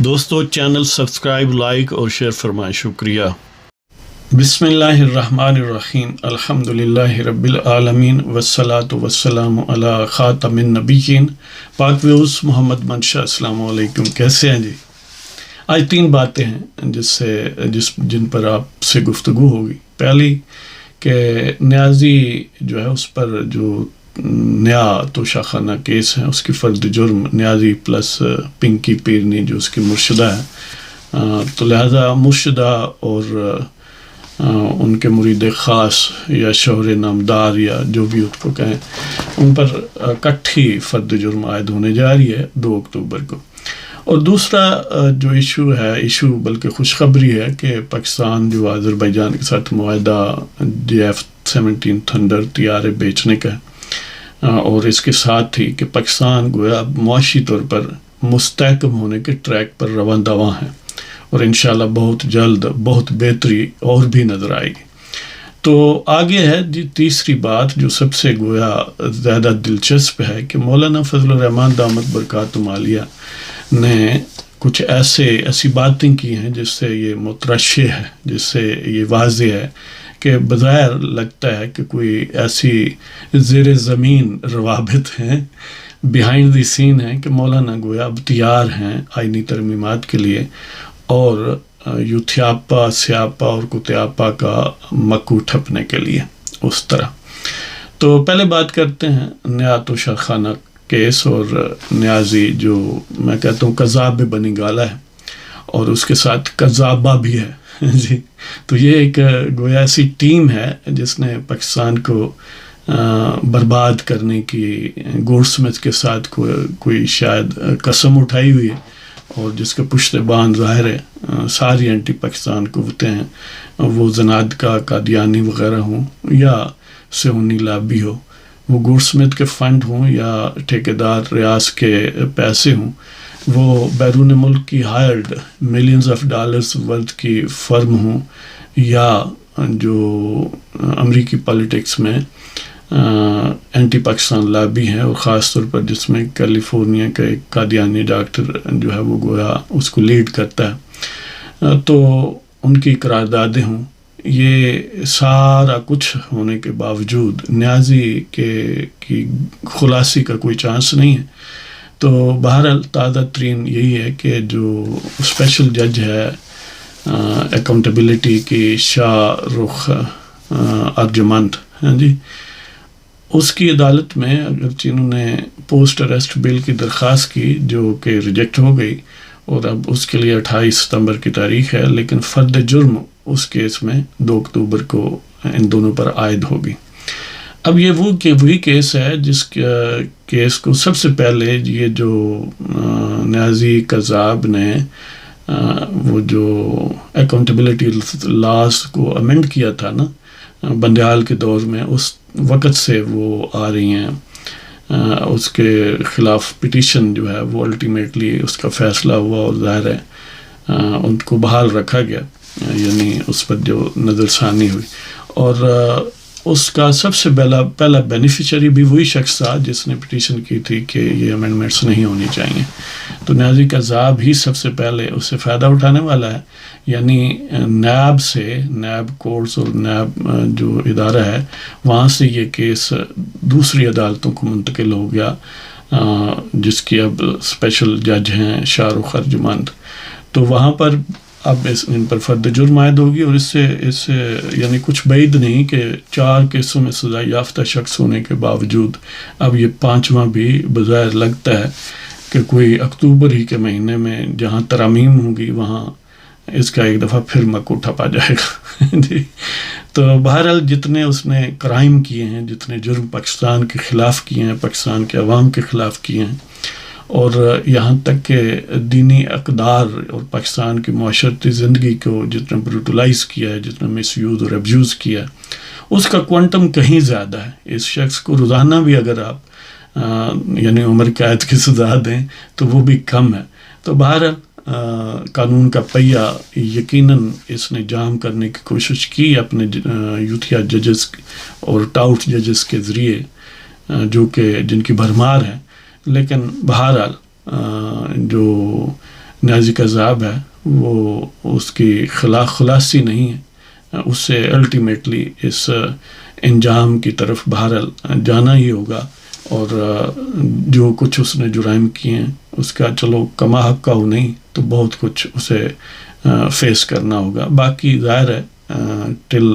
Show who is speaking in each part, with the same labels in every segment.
Speaker 1: دوستو channel subscribe like اور share فرمائیں، شکریہ۔ بسم اللہ الرحمن الرحیم، الحمد للہ رب العالمین والصلاة والسلام علی خاتم النبیین پاک ویوز محمد منشا۔ السلام علیکم، کیسے ہیں جی؟ آج 3 باتیں ہیں جن پر آپ سے گفتگو ہوگی۔ پہلی کہ نیازی جو ہے اس پر جو نیا توشہ خانہ کیس ہے، اس کی فرد جرم نیازی پلس پنکی پیرنی جو اس کی مرشدہ ہے، تو لہذا مرشدہ اور ان کے مرید خاص یا شوہر نامدار یا جو بھی اس کو کہیں، ان پر کٹھی فرد جرم عائد ہونے جا رہی ہے 2 اکتوبر کو۔ اور دوسرا جو ایشو بلکہ خوشخبری ہے کہ پاکستان جو آذربائیجان کے ساتھ معاہدہ JF-17 تھنڈر طیارے بیچنے کا ہے، اور اس کے ساتھ ہی کہ پاکستان گویا معاشی طور پر مستحکم ہونے کے ٹریک پر رواں دواں ہے، اور انشاءاللہ بہت جلد بہت بہتری اور بھی نظر آئے گی۔ تو آگے ہے جی تیسری بات جو سب سے گویا زیادہ دلچسپ ہے کہ مولانا فضل الرحمان دامت برکاتہ عالیہ نے کچھ ایسی باتیں کی ہیں جس سے یہ مترشح ہے، جس سے یہ واضح ہے کہ بظاہر لگتا ہے کہ کوئی ایسی زیر زمین روابط ہیں، بیہائنڈ دی سین ہیں کہ مولانا گویا اب تیار ہیں آئینی ترمیمات کے لیے اور یوتھیاپا، سیاپا اور کتیاپا کا مکو ٹھپنے کے لیے اس طرح۔ تو پہلے بات کرتے ہیں نیا توشہ خانہ کیس اور نیازی جو میں کہتا ہوں کذاب بنی گالا ہے اور اس کے ساتھ کذابہ بھی ہے جی۔ تو یہ ایک گویا ایسی ٹیم ہے جس نے پاکستان کو برباد کرنے کی گولڈ سمتھ کے ساتھ کوئی شاید قسم اٹھائی ہوئی ہے، اور جس کے پشت بان ظاہر ہے ساری اینٹی پاکستان قوتیں ہیں، وہ زنادقہ، قادیانی وغیرہ ہوں یا سیونی لابی ہو، وہ گولڈ سمتھ کے فنڈ ہوں یا ٹھیکیدار ریاض کے پیسے ہوں، وہ بیرون ملک کی hired millions of dollars worth کی فرم ہوں، یا جو امریکی پالیٹکس میں اینٹی پاکستان لابی ہیں، اور خاص طور پر جس میں کیلیفورنیا کا ایک قادیانی ڈاکٹر جو ہے وہ گویا اس کو لیڈ کرتا ہے، تو ان کی قراردادیں ہوں۔ یہ سارا کچھ ہونے کے باوجود نیازی کی خلاصی کا کوئی چانس نہیں ہے۔ تو بہرحال تازہ ترین یہی ہے کہ جو اسپیشل جج ہے اکاؤنٹیبلٹی کی شاہ رخ ارجمند، ہاں جی، اس کی عدالت میں اگرچہ انہوں نے پوسٹ اریسٹ بیل کی درخواست کی جو کہ ریجیکٹ ہو گئی، اور اب اس کے لیے 28 ستمبر کی تاریخ ہے، لیکن فرد جرم اس کیس میں 2 اکتوبر کو ان دونوں پر عائد ہوگی۔ اب یہ وہی کیس ہے جس کیس کو سب سے پہلے یہ جو نیازی قذاب نے وہ جو اکاؤنٹیبلٹی لاز کو امینڈ کیا تھا نا بندیال کے دور میں، اس وقت سے وہ آ رہی ہیں، اس کے خلاف پٹیشن جو ہے وہ الٹیمیٹلی اس کا فیصلہ ہوا، اور ظاہر ہے ان کو بحال رکھا گیا، یعنی اس پر جو نظر ثانی ہوئی، اور اس کا سب سے پہلا بینیفیشری بھی وہی شخص تھا جس نے پٹیشن کی تھی کہ یہ امینڈمنٹس نہیں ہونی چاہیے۔ تو نیازی قذاب ہی سب سے پہلے اس سے فائدہ اٹھانے والا ہے، یعنی نیب کورٹس اور نیب جو ادارہ ہے وہاں سے یہ کیس دوسری عدالتوں کو منتقل ہو گیا، جس کی اب اسپیشل جج ہیں شاہ رخ ارجمند۔ تو وہاں پر اب ان پر فرد جرم عائد ہوگی، اور اس سے یعنی کچھ بعید نہیں کہ 4 کیسوں میں سزا یافتہ شخص ہونے کے باوجود اب یہ 5واں بھی بظاہر لگتا ہے کہ کوئی اکتوبر ہی کے مہینے میں جہاں ترامیم ہوگی وہاں اس کا ایک دفعہ پھر مکو ٹھپا جائے گا جی۔ تو بہرحال جتنے اس نے کرائم کیے ہیں، جتنے جرم پاکستان کے خلاف کیے ہیں، پاکستان کے عوام کے خلاف کیے ہیں، اور یہاں تک کہ دینی اقدار اور پاکستان کی معاشرتی زندگی کو جتنا بروٹلائز کیا ہے، جتنا مس یوز اور ابیوز کیا ہے، اس کا کوانٹم کہیں زیادہ ہے۔ اس شخص کو روزانہ بھی اگر آپ یعنی عمر قید کی سزا دیں تو وہ بھی کم ہے۔ تو بہرحال قانون کا پہیہ یقیناً اس نے جام کرنے کی کوشش کی اپنے یوتھیا ججز اور ٹاؤٹ ججز کے ذریعے، جو کہ جن کی بھرمار ہے، لیکن بہرحال جو نیازی قذاب ہے وہ اس کی خلاصی نہیں ہے، اس سے الٹیمیٹلی اس انجام کی طرف بہرحال جانا ہی ہوگا، اور جو کچھ اس نے جرائم کیے ہیں اس کا چلو کما حق کا ہو نہیں تو بہت کچھ اسے فیس کرنا ہوگا. باقی ظاہر ہے ٹل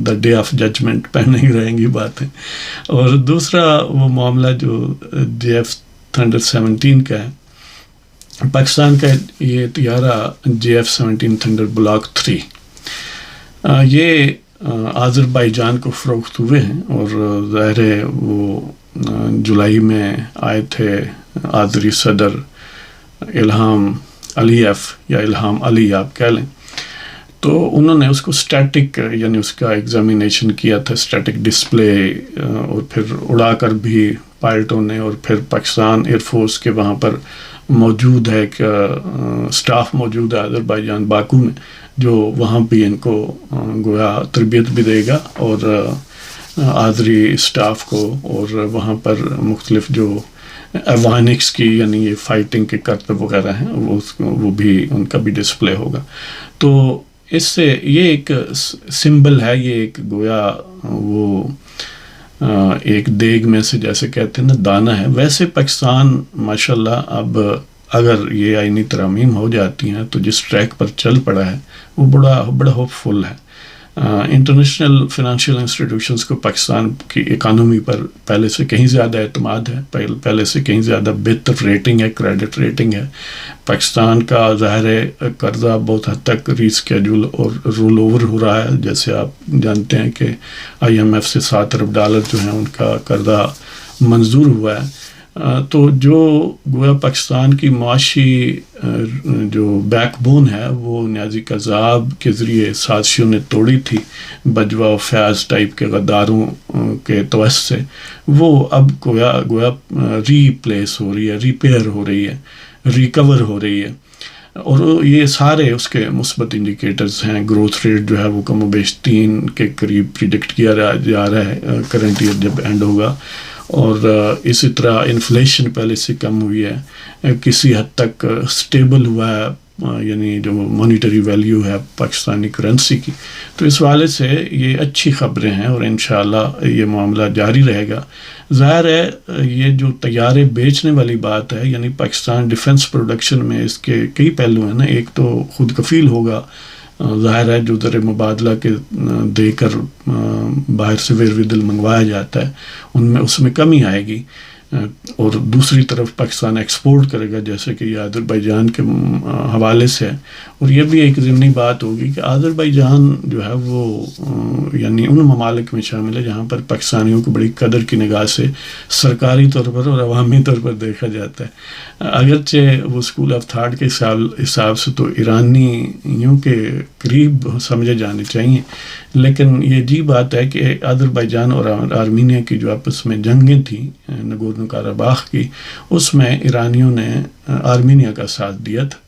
Speaker 1: دا ڈے آف ججمنٹ پہنے ہی رہیں گی باتیں. اور دوسرا وہ معاملہ جو JF تھنڈر 17 کا ہے، پاکستان کا یہ طیارہ JF-17 تھنڈر بلاک 3 یہ آذربائیجان کو فروخت ہوئے ہیں، اور ظاہر ہے وہ جولائی میں آئے تھے آذری صدر الہام علیف یا الہام علی آپ کہہ لیں، تو انہوں نے اس کو اسٹیٹک یعنی اس کا ایگزامینیشن کیا تھا، اسٹیٹک ڈسپلے، اور پھر اڑا کر بھی پائلٹوں نے، اور پھر پاکستان ایئر فورس کے وہاں پر موجود ہے ایک اسٹاف موجود ہے آذربائیجان باکو میں، جو وہاں بھی ان کو گویا تربیت بھی دے گا، اور آذری اسٹاف کو، اور وہاں پر مختلف جو ایوانکس کی یعنی یہ فائٹنگ کے کرتب وغیرہ ہیں وہ بھی ان کا بھی ڈسپلے ہوگا. تو اس سے یہ ایک سمبل ہے، یہ ایک گویا وہ ایک دیگ میں سے جیسے کہتے ہیں نا دانہ ہے. ویسے پاکستان ماشاءاللہ اب اگر یہ آئینی ترامیم ہو جاتی ہیں تو جس ٹریک پر چل پڑا ہے وہ بڑا ہوپ فل ہے. انٹرنیشنل فنانشیل انسٹیٹیوشنز کو پاکستان کی اکانومی پر پہلے سے کہیں زیادہ اعتماد ہے، پہلے سے کہیں زیادہ بہتر ریٹنگ ہے، کریڈٹ ریٹنگ ہے. پاکستان کا ظاہر ہے قرضہ بہت حد تک ری اسکیڈول اور رول اوور ہو رہا ہے. جیسے آپ جانتے ہیں کہ IMF سے $7 ارب جو ہیں ان کا قرضہ منظور ہوا ہے. تو جو گویا پاکستان کی معاشی جو بیک بون ہے وہ نیازی قذاب کے ذریعے سازشوں نے توڑی تھی، بجوا و فیاض ٹائپ کے غداروں کے توسط سے، وہ اب گویا ری پلیس ہو رہی ہے، ریپیئر ہو رہی ہے، ریکور ہو رہی ہے. اور یہ سارے اس کے مثبت انڈیکیٹرز ہیں. گروتھ ریٹ جو ہے وہ کم و بیش 3 کے قریب پریڈکٹ کیا جا رہا ہے کرنٹ ایئر جب اینڈ ہوگا، اور اسی طرح انفلیشن پہلے سے کم ہوئی ہے، کسی حد تک سٹیبل ہوا ہے، یعنی جو مانیٹری ویلیو ہے پاکستانی کرنسی کی. تو اس حوالے سے یہ اچھی خبریں ہیں، اور انشاءاللہ یہ معاملہ جاری رہے گا. ظاہر ہے یہ جو طیارے بیچنے والی بات ہے، یعنی پاکستان ڈیفنس پروڈکشن میں اس کے کئی پہلو ہیں نا. ایک تو خود کفیل ہوگا، ظاہر ہے جو زر مبادلہ کے دے کر باہر سے ویرودل منگوایا جاتا ہے اس میں کمی آئے گی، اور دوسری طرف پاکستان ایکسپورٹ کرے گا جیسے کہ یہ آذربائیجان کے حوالے سے ہے. اور یہ بھی ایک ضمنی بات ہوگی کہ آذربائیجان جو ہے وہ یعنی ان ممالک میں شامل ہے جہاں پر پاکستانیوں کو بڑی قدر کی نگاہ سے سرکاری طور پر اور عوامی طور پر دیکھا جاتا ہے. اگرچہ وہ اسکول آف تھاٹ کے حساب سے تو ایرانیوں کے قریب سمجھے جانے چاہیے، لیکن یہ عجیب بات ہے کہ آذربائیجان اور آرمینیا کی جو آپس میں جنگیں تھیں نگورنو کاراباخ کی، اس میں ایرانیوں نے آرمینیا کا ساتھ دیا تھا.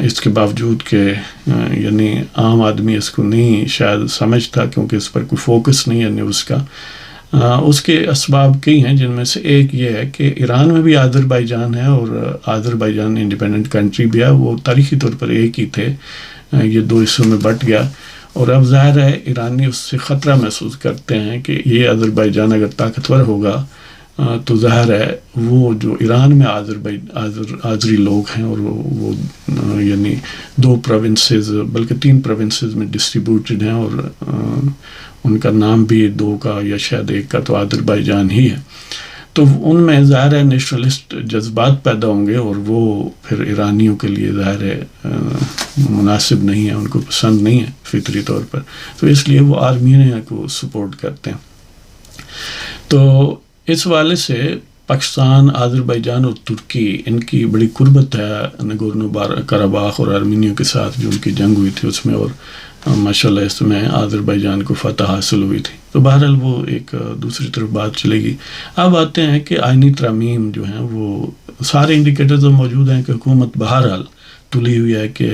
Speaker 1: اس کے باوجود کہ یعنی عام آدمی اس کو نہیں شاید سمجھتا، کیونکہ اس پر کوئی فوکس نہیں ہے نیوز کا. اس کے اسباب کئی ہیں، جن میں سے ایک یہ ہے کہ ایران میں بھی آذربائیجان ہے، اور آذربائیجان انڈیپینڈنٹ کنٹری بھی ہے. وہ تاریخی طور پر ایک ہی تھے، یہ 2 حصوں میں بٹ گیا. اور اب ظاہر ہے ایرانی اس سے خطرہ محسوس کرتے ہیں کہ یہ آذربائیجان اگر طاقتور ہوگا تو ظاہر ہے وہ جو ایران میں آذری لوگ ہیں، اور وہ یعنی 2 پروونسز بلکہ 3 پروونسز میں ڈسٹریبیوٹڈ ہیں، اور ان کا نام بھی 2 کا یا شاید 1 کا تو آذربائیجان ہی ہے. تو ان میں ظاہر ہے نیشنلسٹ جذبات پیدا ہوں گے، اور وہ پھر ایرانیوں کے لیے ظاہر ہے مناسب نہیں ہے، ان کو پسند نہیں ہے فطری طور پر. تو اس لیے وہ آرمینیا کو سپورٹ کرتے ہیں. تو اس حوالے سے پاکستان، آذربائیجان اور ترکی، ان کی بڑی قربت ہے نگورنو کاراباخ اور آرمینیا کے ساتھ جو ان کی جنگ ہوئی تھی اس میں، اور ماشاءاللہ اس میں آذربائیجان کو فتح حاصل ہوئی تھی. تو بہرحال وہ ایک دوسری طرف بات چلے گی. اب آتے ہیں کہ آئینی ترامیم جو ہیں وہ سارے انڈیکیٹرز موجود ہیں کہ حکومت بہرحال تلی ہوئی ہے کہ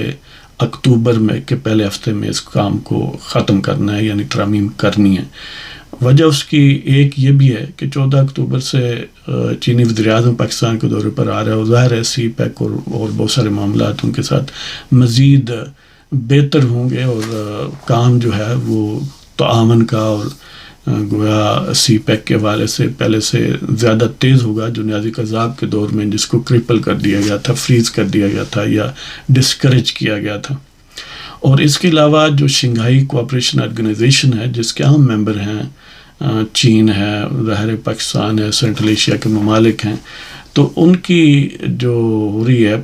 Speaker 1: اکتوبر میں کے پہلے ہفتے میں اس کام کو ختم کرنا ہے، یعنی ترامیم کرنی ہے. وجہ اس کی ایک یہ بھی ہے کہ 14 اکتوبر سے چینی وزیر اعظم پاکستان کے دورے پر آ رہا ہے، اور ظاہر ہے سی پیک اور بہت سارے معاملات ان کے ساتھ مزید بہتر ہوں گے، اور کام جو ہے وہ تعاون کا اور گویا سی پیک کے حوالے سے پہلے سے زیادہ تیز ہوگا، جو نیازی قذاب کے دور میں جس کو کرپل کر دیا گیا تھا، فریز کر دیا گیا تھا یا ڈسکریج کیا گیا تھا۔ اور اس کے علاوہ جو شنگھائی کوآپریشن آرگنائزیشن ہے جس کے اہم ممبر ہیں چین ہے، ظاہر پاکستان ہے، سینٹرل ایشیا کے ممالک ہیں، تو ان کی جو ہو رہی ہے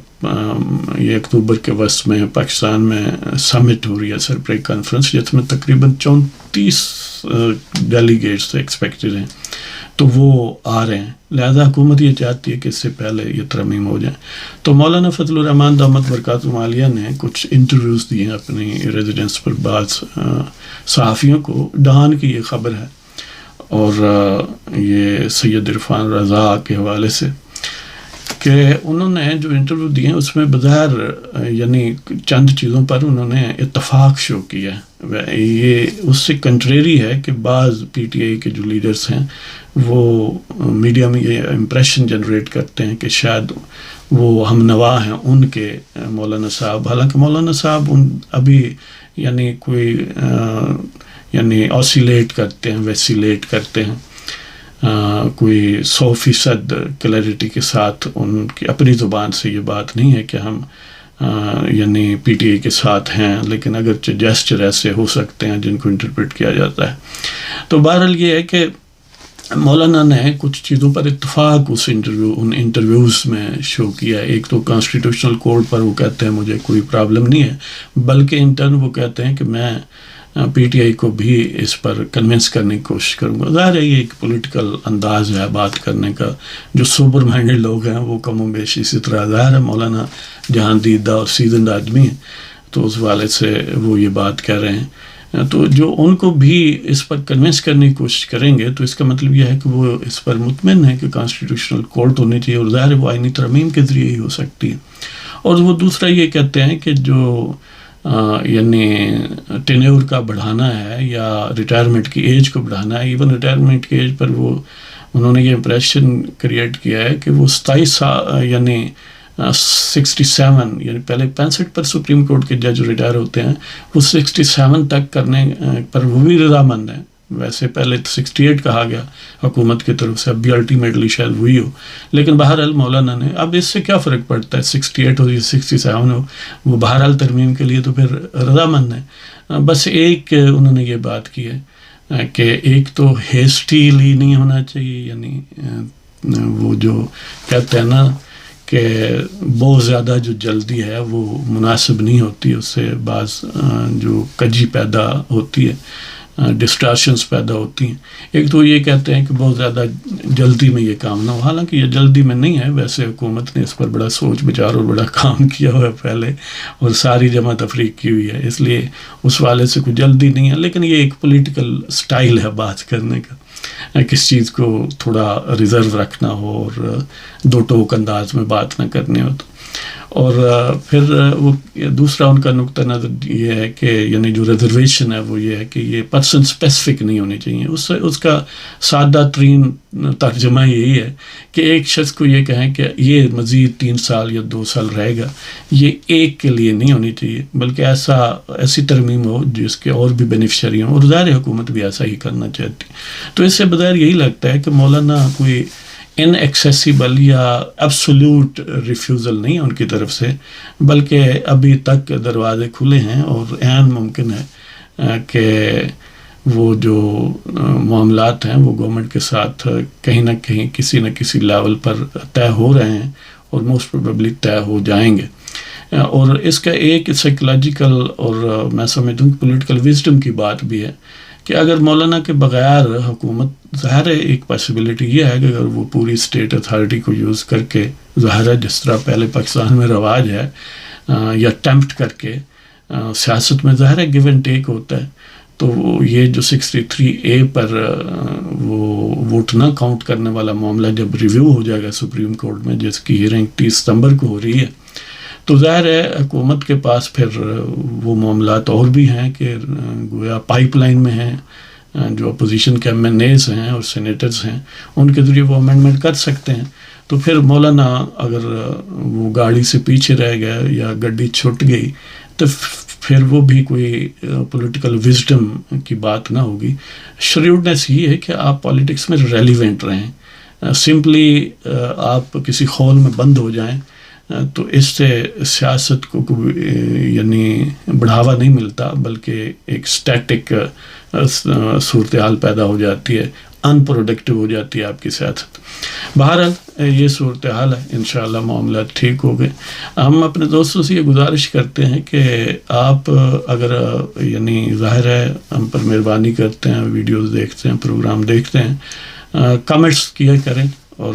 Speaker 1: یہ اکتوبر کے وسط میں پاکستان میں سمٹ ہو رہی ہے، سربراہی کانفرنس، جس میں تقریباً 34 ڈیلیگیٹس ایکسپیکٹڈ ہیں، تو وہ آ رہے ہیں، لہذا حکومت یہ چاہتی ہے کہ اس سے پہلے یہ ترمیم ہو جائیں۔ تو مولانا فضل الرحمان دامت برکاتہ عالیہ نے کچھ انٹرویوز دیے ہیں اپنی ریزیڈنس پر بعض صحافیوں کو، ڈہان کی یہ خبر ہے، اور یہ سید عرفان رضا کے حوالے سے کہ انہوں نے جو انٹرویو دیے ہیں اس میں بظاہر یعنی چند چیزوں پر انہوں نے اتفاق شو کیا ہے، یہ اس سے کنٹریری ہے کہ بعض پی ٹی آئی کے جو لیڈرز ہیں وہ میڈیا میں یہ امپریشن جنریٹ کرتے ہیں کہ شاید وہ ہم نوا ہیں ان کے مولانا صاحب، حالانکہ مولانا صاحب ابھی یعنی کوئی یعنی آسیلیٹ کرتے ہیں، ویسیلیٹ کرتے ہیں، کوئی 100% کلیئرٹی کے ساتھ ان کی اپنی زبان سے یہ بات نہیں ہے کہ ہم یعنی پی ٹی آئی کے ساتھ ہیں، لیکن اگرچہ جیسچر ایسے ہو سکتے ہیں جن کو انٹرپریٹ کیا جاتا ہے۔ تو بہرحال یہ ہے کہ مولانا نے کچھ چیزوں پر اتفاق ان انٹرویوز میں شو کیا ہے۔ ایک تو کانسٹیٹیوشنل کوڈ پر وہ کہتے ہیں مجھے کوئی پرابلم نہیں ہے، بلکہ انٹرن وہ کہتے ہیں کہ میں پی ٹی آئی کو بھی اس پر کنونس کرنے کی کوشش کروں گا۔ ظاہر ہے یہ ایک پولیٹیکل انداز ہے بات کرنے کا، جو سوپر مائنڈڈ لوگ ہیں وہ کم و بیش اسی طرح، ظاہر ہے مولانا جہاں دیدہ اور سیزنڈ آدمی ہیں تو اس والے سے وہ یہ بات کہہ رہے ہیں، تو جو ان کو بھی اس پر کنونس کرنے کی کوشش کریں گے تو اس کا مطلب یہ ہے کہ وہ اس پر مطمئن ہے کہ کانسٹیٹیوشنل کورٹ ہونی چاہیے، اور ظاہر ہے وہ آئینی ترمیم کے ذریعے ہی ہو سکتی ہے۔ اور وہ دوسرا یہ کہتے ہیں کہ جو یعنی ٹینیور کا بڑھانا ہے یا ریٹائرمنٹ کی ایج کو بڑھانا ہے، ایون ریٹائرمنٹ کی ایج پر وہ انہوں نے یہ امپریشن کریٹ کیا ہے کہ وہ 27 یعنی 67 یعنی پہلے 65 پر سپریم کورٹ کے جج ریٹائر ہوتے ہیں، وہ 67 تک کرنے پر وہ بھی رضامند ہیں۔ ویسے پہلے 68 کہا گیا حکومت کی طرف سے، اب بھی الٹیمیٹلی شاید وہی ہو، لیکن بہرحال مولانا نے اب اس سے کیا فرق پڑتا ہے 68 ہو یا 67 ہو، وہ بہرحال ترمیم کے لیے تو پھر رضامند ہیں۔ بس ایک انہوں نے یہ بات کی ہے کہ ایک تو ہیسٹیلی نہیں ہونا چاہیے، یعنی وہ جو کہتے ہیں نا کہ بہت زیادہ جو جلدی ہے وہ مناسب نہیں ہوتی، اس سے بعض جو کجی پیدا ہوتی ہے، ڈسٹارشنز پیدا ہوتی ہیں۔ ایک تو یہ کہتے ہیں کہ بہت زیادہ جلدی میں یہ کام نہ ہو، حالانکہ یہ جلدی میں نہیں ہے، ویسے حکومت نے اس پر بڑا سوچ بچار اور بڑا کام کیا ہوا ہے پہلے، اور ساری جمع تفریق کی ہوئی ہے، اس لیے اس والے سے کوئی جلدی نہیں ہے، لیکن یہ ایک پولیٹیکل سٹائل ہے بات کرنے کا، کس چیز کو تھوڑا ریزرو رکھنا ہو اور دو ٹوک انداز میں بات نہ کرنی ہو تو۔ اور پھر وہ دوسرا ان کا نقطہ نظر یہ ہے کہ یعنی جو ریزرویشن ہے وہ یہ ہے کہ یہ پرسن اسپیسیفک نہیں ہونی چاہیے، اس کا سادہ ترین ترجمہ یہی ہے کہ ایک شخص کو یہ کہیں کہ یہ مزید 3 سال یا 2 سال رہے گا، یہ ایک کے لیے نہیں ہونی چاہیے، بلکہ ایسی ترمیم ہو جس کے اور بھی بینیفیشری ہوں، اور ظاہر حکومت بھی ایسا ہی کرنا چاہتی۔ تو اس سے بظاہر یہی لگتا ہے کہ مولانا کوئی ان ایکسیسیبل یا ایبسولوٹ ریفیوزل نہیں ہے ان کی طرف سے، بلکہ ابھی تک دروازے کھلے ہیں، اور عین ممکن ہے کہ وہ جو معاملات ہیں وہ گورنمنٹ کے ساتھ کہیں نہ کہیں کسی نہ کسی لیول پر طے ہو رہے ہیں، اور موسٹ پروبیبلی طے ہو جائیں گے۔ اور اس کا ایک سائیکولوجیکل اور میں سمجھتا ہوں کہ پولیٹیکل وزڈم کی بات بھی ہے کہ اگر مولانا کے بغیر حکومت، ظاہر ہے ایک پاسبلٹی یہ ہے کہ اگر وہ پوری اسٹیٹ اتھارٹی کو یوز کر کے، ظاہر ہے جس طرح پہلے پاکستان میں رواج ہے، یا ٹیمپٹ کر کے سیاست میں ظاہر ہے گیو اینڈ ٹیک ہوتا ہے، تو یہ جو 63A پر وہ ووٹ نہ کاؤنٹ کرنے والا معاملہ جب ریویو ہو جائے گا سپریم کورٹ میں، جس کی ہیئرنگ 30 ستمبر کو ہو رہی ہے، تو ظاہر ہے حکومت کے پاس پھر وہ معاملات اور بھی ہیں کہ گویا پائپ لائن میں ہیں، جو اپوزیشن کے MNAs ہیں اور سینیٹرز ہیں ان کے ذریعے وہ امینڈمنٹ کر سکتے ہیں. تو پھر مولانا اگر وہ گاڑی سے پیچھے رہ گیا یا گڈی چھٹ گئی تو پھر وہ بھی کوئی پولیٹیکل وزڈم کی بات نہ ہوگی. شریوڈنس یہ ہے کہ آپ پالیٹکس میں ریلیونٹ رہیں. سمپلی آپ کسی خول میں بند ہو جائیں تو اس سے سیاست کو یعنی بڑھاوا نہیں ملتا، بلکہ ایک سٹیٹک صورتحال پیدا ہو جاتی ہے، ان پروڈکٹیو ہو جاتی ہے آپ کی سیاست. بہرحال یہ صورتحال ہے، انشاءاللہ معاملات ٹھیک ہو گئے. ہم اپنے دوستوں سے یہ گزارش کرتے ہیں کہ آپ اگر یعنی ظاہر ہے ہم پر مہربانی کرتے ہیں، ویڈیوز دیکھتے ہیں، پروگرام دیکھتے ہیں، کمنٹس کیا کریں اور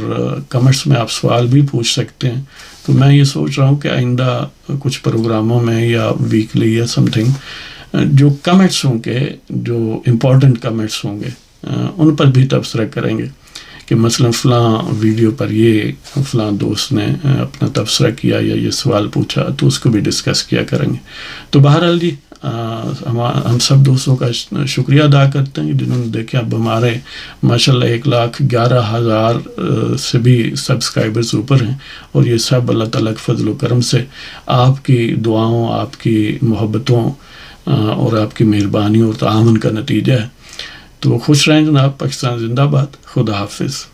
Speaker 1: کمنٹس میں آپ سوال بھی پوچھ سکتے ہیں. تو میں یہ سوچ رہا ہوں کہ آئندہ کچھ پروگراموں میں یا ویکلی یا سم تھنگ جو کمنٹس ہوں گے، جو امپورٹنٹ کمنٹس ہوں گے ان پر بھی تبصرہ کریں گے کہ مثلا فلاں ویڈیو پر یہ فلاں دوست نے اپنا تبصرہ کیا یا یہ سوال پوچھا، تو اس کو بھی ڈسکس کیا کریں گے. تو بہرحال جی ہم سب دوستوں کا شکریہ ادا کرتے ہیں جنہوں نے دیکھے. اب ہمارے ماشاءاللہ 1,11,000 سے بھی سبسکرائبرز اوپر ہیں، اور یہ سب اللہ تعالیٰ کے فضل و کرم سے آپ کی دعاؤں، آپ کی محبتوں اور آپ کی مہربانی اور تعاون کا نتیجہ ہے. تو خوش رہیں جناب. پاکستان زندہ باد. خدا حافظ.